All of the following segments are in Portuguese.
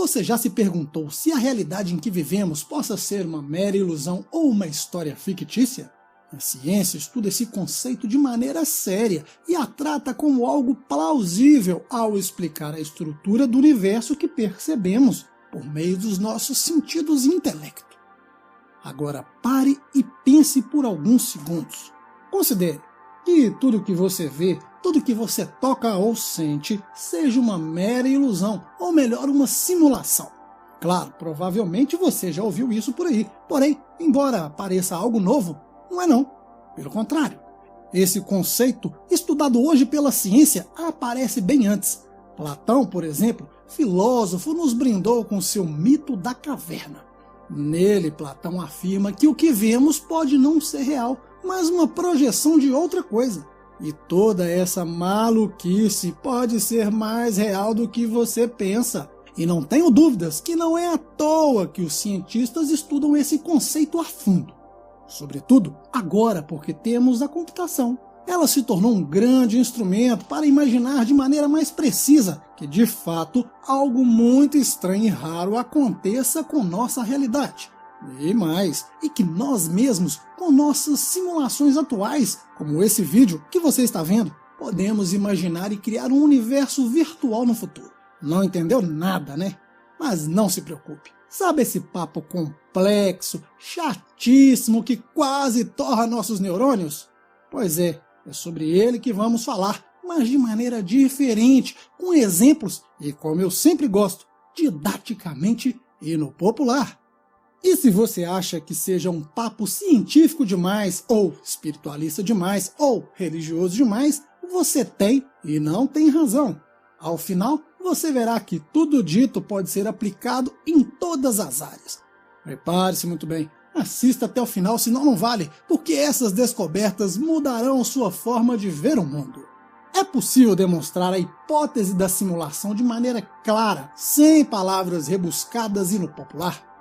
Você já se perguntou se a realidade em que vivemos possa ser uma mera ilusão ou uma história fictícia? A ciência estuda esse conceito de maneira séria e a trata como algo plausível ao explicar a estrutura do universo que percebemos por meio dos nossos sentidos e intelecto. Agora pare e pense por alguns segundos. Considere que tudo que você vê, tudo que você toca ou sente, seja uma mera ilusão, ou melhor, uma simulação. Claro, provavelmente você já ouviu isso por aí, porém, embora pareça algo novo, não é não. Pelo contrário, esse conceito, estudado hoje pela ciência, aparece bem antes. Platão, por exemplo, filósofo, nos brindou com seu mito da caverna. Nele, Platão afirma que o que vemos pode não ser real, mas uma projeção de outra coisa. E toda essa maluquice pode ser mais real do que você pensa. E não tenho dúvidas que não é à toa que os cientistas estudam esse conceito a fundo. Sobretudo agora, porque temos a computação. Ela se tornou um grande instrumento para imaginar de maneira mais precisa que, de fato, algo muito estranho e raro aconteça com nossa realidade. E mais, e que nós mesmos, com nossas simulações atuais, como esse vídeo que você está vendo, podemos imaginar e criar um universo virtual no futuro. Não entendeu nada, né? Mas não se preocupe. Sabe esse papo complexo, chatíssimo, que quase torra nossos neurônios? Pois é sobre ele que vamos falar, mas de maneira diferente, com exemplos e, como eu sempre gosto, didaticamente e no popular. E se você acha que seja um papo científico demais, ou espiritualista demais, ou religioso demais, você tem e não tem razão. Ao final, você verá que tudo dito pode ser aplicado em todas as áreas. Prepare-se muito bem, assista até o final, senão não vale, porque essas descobertas mudarão sua forma de ver o mundo. É possível demonstrar a hipótese da simulação de maneira clara, sem palavras rebuscadas e no popular?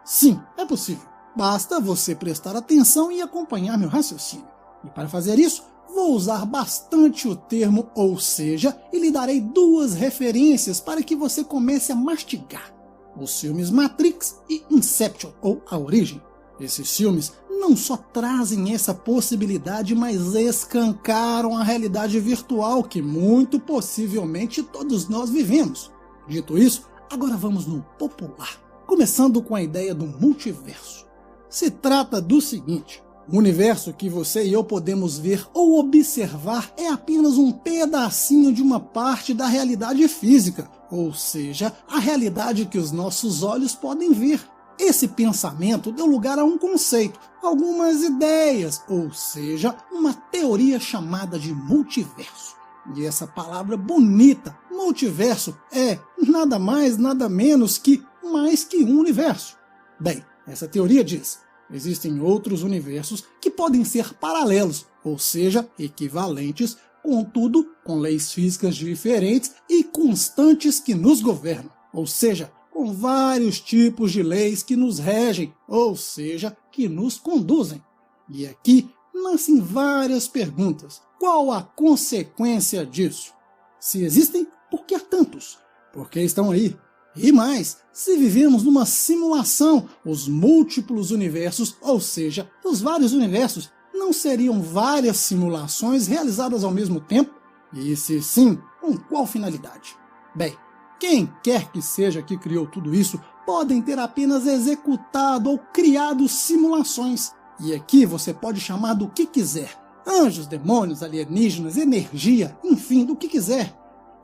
Sim, é possível. Basta você prestar atenção e acompanhar meu raciocínio. E para fazer isso, vou usar bastante o termo ou seja, e lhe darei duas referências para que você comece a mastigar. Os filmes Matrix e Inception, ou A Origem. Esses filmes não só trazem essa possibilidade, mas escancaram a realidade virtual que muito possivelmente todos nós vivemos. Dito isso, agora vamos no popular, começando com a ideia do multiverso. Se trata do seguinte: o universo que você e eu podemos ver ou observar é apenas um pedacinho de uma parte da realidade física, ou seja, a realidade que os nossos olhos podem ver. Esse pensamento deu lugar a um conceito, algumas ideias, ou seja, uma teoria chamada de multiverso. E essa palavra bonita, multiverso, é nada mais, nada menos que mais que um universo. Bem, essa teoria diz: existem outros universos que podem ser paralelos, ou seja, equivalentes, contudo, com leis físicas diferentes e constantes que nos governam, ou seja, com vários tipos de leis que nos regem, ou seja, que nos conduzem. E aqui nascem várias perguntas. Qual a consequência disso? Se existem, por que há tantos? Por que estão aí? E mais, se vivemos numa simulação, os múltiplos universos, ou seja, os vários universos, não seriam várias simulações realizadas ao mesmo tempo? E se sim, com qual finalidade? Bem, quem quer que seja que criou tudo isso, podem ter apenas executado ou criado simulações. E aqui você pode chamar do que quiser. Anjos, demônios, alienígenas, energia, enfim, do que quiser.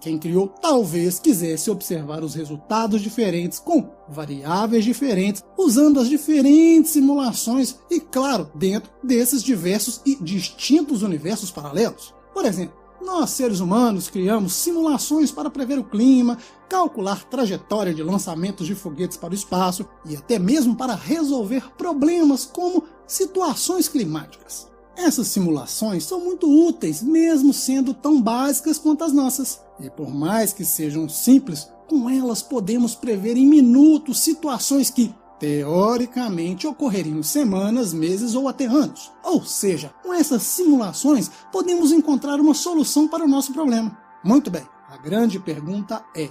Quem criou talvez quisesse observar os resultados diferentes com variáveis diferentes, usando as diferentes simulações e, claro, dentro desses diversos e distintos universos paralelos. Por exemplo, nós seres humanos criamos simulações para prever o clima, calcular trajetória de lançamentos de foguetes para o espaço e até mesmo para resolver problemas como situações climáticas. Essas simulações são muito úteis, mesmo sendo tão básicas quanto as nossas. E por mais que sejam simples, com elas podemos prever em minutos situações que, teoricamente, ocorreriam em semanas, meses ou até anos. Ou seja, com essas simulações, podemos encontrar uma solução para o nosso problema. Muito bem, a grande pergunta é: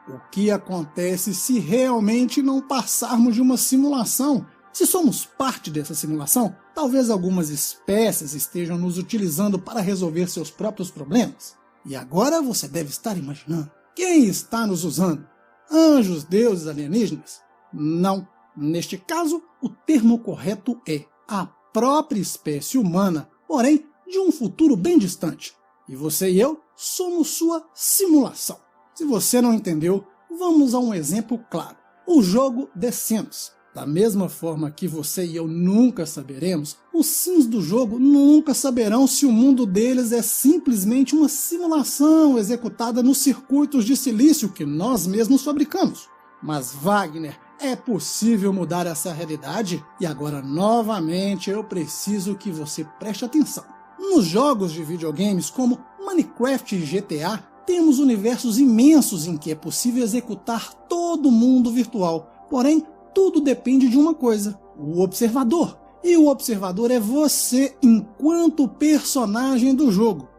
O que acontece se realmente não passarmos de uma simulação? Se somos parte dessa simulação, talvez algumas espécies estejam nos utilizando para resolver seus próprios problemas. E agora você deve estar imaginando, quem está nos usando? Anjos, deuses, alienígenas? Não. Neste caso, o termo correto é a própria espécie humana, porém de um futuro bem distante. E você e eu somos sua simulação. Se você não entendeu, vamos a um exemplo claro. O jogo The Sims. Da mesma forma que você e eu nunca saberemos, os Sims do jogo nunca saberão se o mundo deles é simplesmente uma simulação executada nos circuitos de silício que nós mesmos fabricamos. Mas Wagner, é possível mudar essa realidade? E agora, novamente, eu preciso que você preste atenção. Nos jogos de videogames como Minecraft e GTA, temos universos imensos em que é possível executar todo o mundo virtual. Porém, tudo depende de uma coisa, o observador. E o observador é você enquanto personagem do jogo.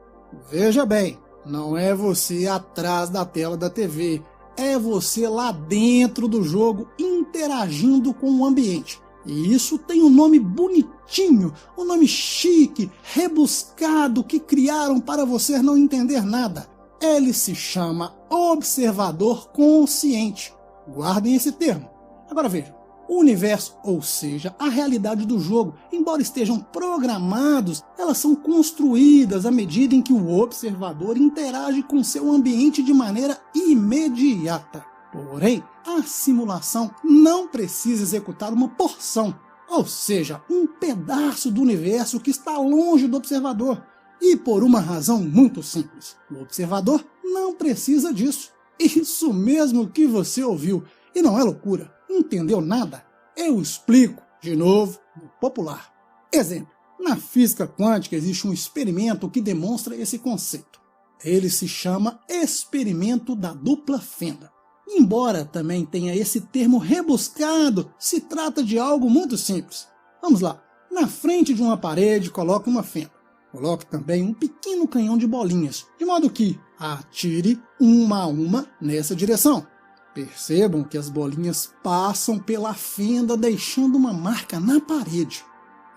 Veja bem, não é você atrás da tela da TV, é você lá dentro do jogo interagindo com o ambiente. E isso tem um nome bonitinho, um nome chique, rebuscado, que criaram para você não entender nada. Ele se chama observador consciente. Guardem esse termo. Agora vejam, o universo, ou seja, a realidade do jogo, embora estejam programados, elas são construídas à medida em que o observador interage com seu ambiente de maneira imediata. Porém, a simulação não precisa executar uma porção, ou seja, um pedaço do universo que está longe do observador. E por uma razão muito simples, o observador não precisa disso. Isso mesmo que você ouviu, e não é loucura. Entendeu nada? Eu explico de novo no popular. Exemplo, na física quântica existe um experimento que demonstra esse conceito. Ele se chama experimento da dupla fenda. Embora também tenha esse termo rebuscado, se trata de algo muito simples. Vamos lá, na frente de uma parede coloque uma fenda. Coloque também um pequeno canhão de bolinhas, de modo que atire uma a uma nessa direção. Percebam que as bolinhas passam pela fenda, deixando uma marca na parede.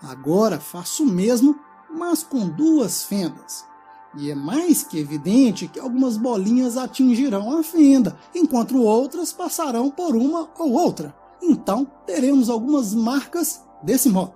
Agora faço o mesmo, mas com duas fendas. E é mais que evidente que algumas bolinhas atingirão a fenda, enquanto outras passarão por uma ou outra. Então teremos algumas marcas desse modo.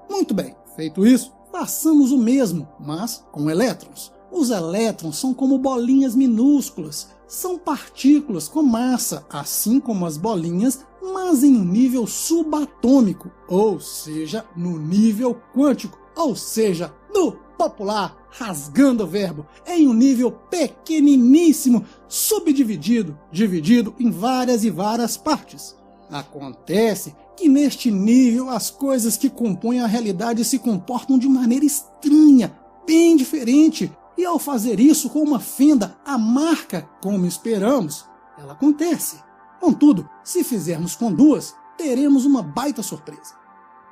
Muito bem, feito isso, façamos o mesmo, mas com elétrons. Os elétrons são como bolinhas minúsculas. São partículas com massa, assim como as bolinhas, mas em um nível subatômico, ou seja, no nível quântico, ou seja, no popular, rasgando o verbo, em um nível pequeniníssimo, subdividido, dividido em várias e várias partes. Acontece que neste nível as coisas que compõem a realidade se comportam de maneira estranha, bem diferente. E ao fazer isso com uma fenda, a marca, como esperamos, ela acontece. Contudo, se fizermos com duas, teremos uma baita surpresa.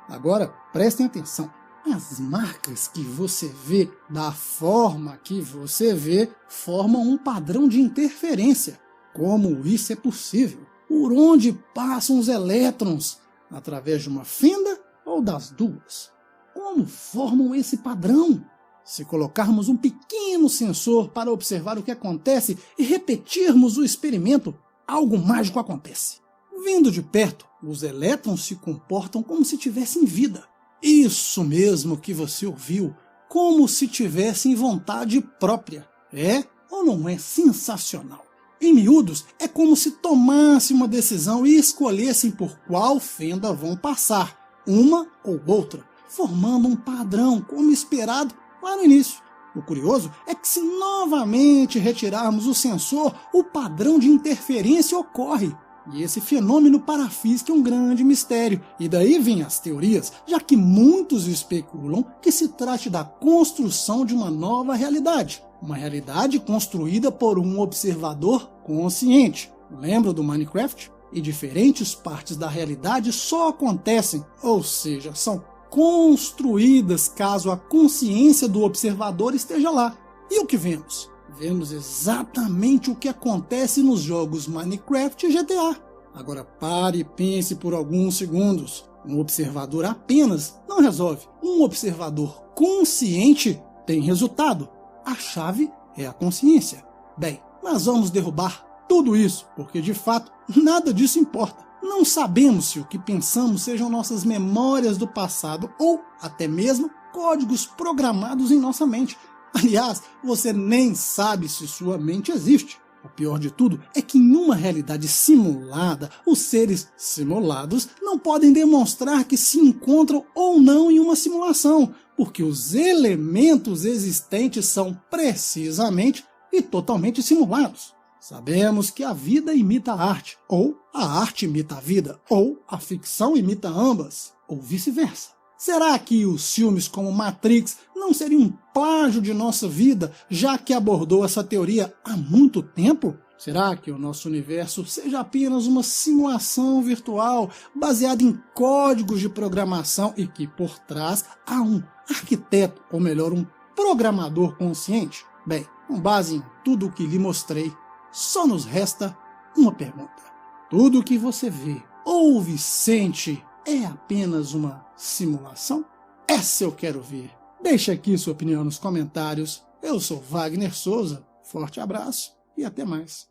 Agora, prestem atenção. As marcas que você vê, da forma que você vê, formam um padrão de interferência. Como isso é possível? Por onde passam os elétrons? Através de uma fenda ou das duas? Como formam esse padrão? Se colocarmos um pequeno sensor para observar o que acontece e repetirmos o experimento, algo mágico acontece. Vindo de perto, os elétrons se comportam como se tivessem vida. Isso mesmo que você ouviu, como se tivessem vontade própria. É ou não é sensacional? Em miúdos, é como se tomassem uma decisão e escolhessem por qual fenda vão passar, uma ou outra, formando um padrão como esperado lá no início. O curioso é que se novamente retirarmos o sensor, o padrão de interferência ocorre. E esse fenômeno para a física é um grande mistério. E daí vêm as teorias, já que muitos especulam que se trate da construção de uma nova realidade. Uma realidade construída por um observador consciente. Lembra do Minecraft? E diferentes partes da realidade só acontecem, ou seja, são construídas caso a consciência do observador esteja lá. E o que vemos? Vemos exatamente o que acontece nos jogos Minecraft e GTA. Agora pare e pense por alguns segundos. Um observador apenas não resolve. Um observador consciente tem resultado. A chave é a consciência. Bem, nós vamos derrubar tudo isso, porque de fato nada disso importa. Não sabemos se o que pensamos sejam nossas memórias do passado ou até mesmo códigos programados em nossa mente. Aliás, você nem sabe se sua mente existe. O pior de tudo é que em uma realidade simulada, os seres simulados não podem demonstrar que se encontram ou não em uma simulação, porque os elementos existentes são precisamente e totalmente simulados. Sabemos que a vida imita a arte, ou a arte imita a vida, ou a ficção imita ambas, ou vice-versa. Será que os filmes como Matrix não seriam um plágio de nossa vida, já que abordou essa teoria há muito tempo? Será que o nosso universo seja apenas uma simulação virtual baseada em códigos de programação e que por trás há um arquiteto, ou melhor, um programador consciente? Bem, com base em tudo o que lhe mostrei, só nos resta uma pergunta. Tudo o que você vê, ouve, sente é apenas uma simulação? Essa eu quero ver. Deixe aqui sua opinião nos comentários. Eu sou Wagner Souza. Forte abraço e até mais.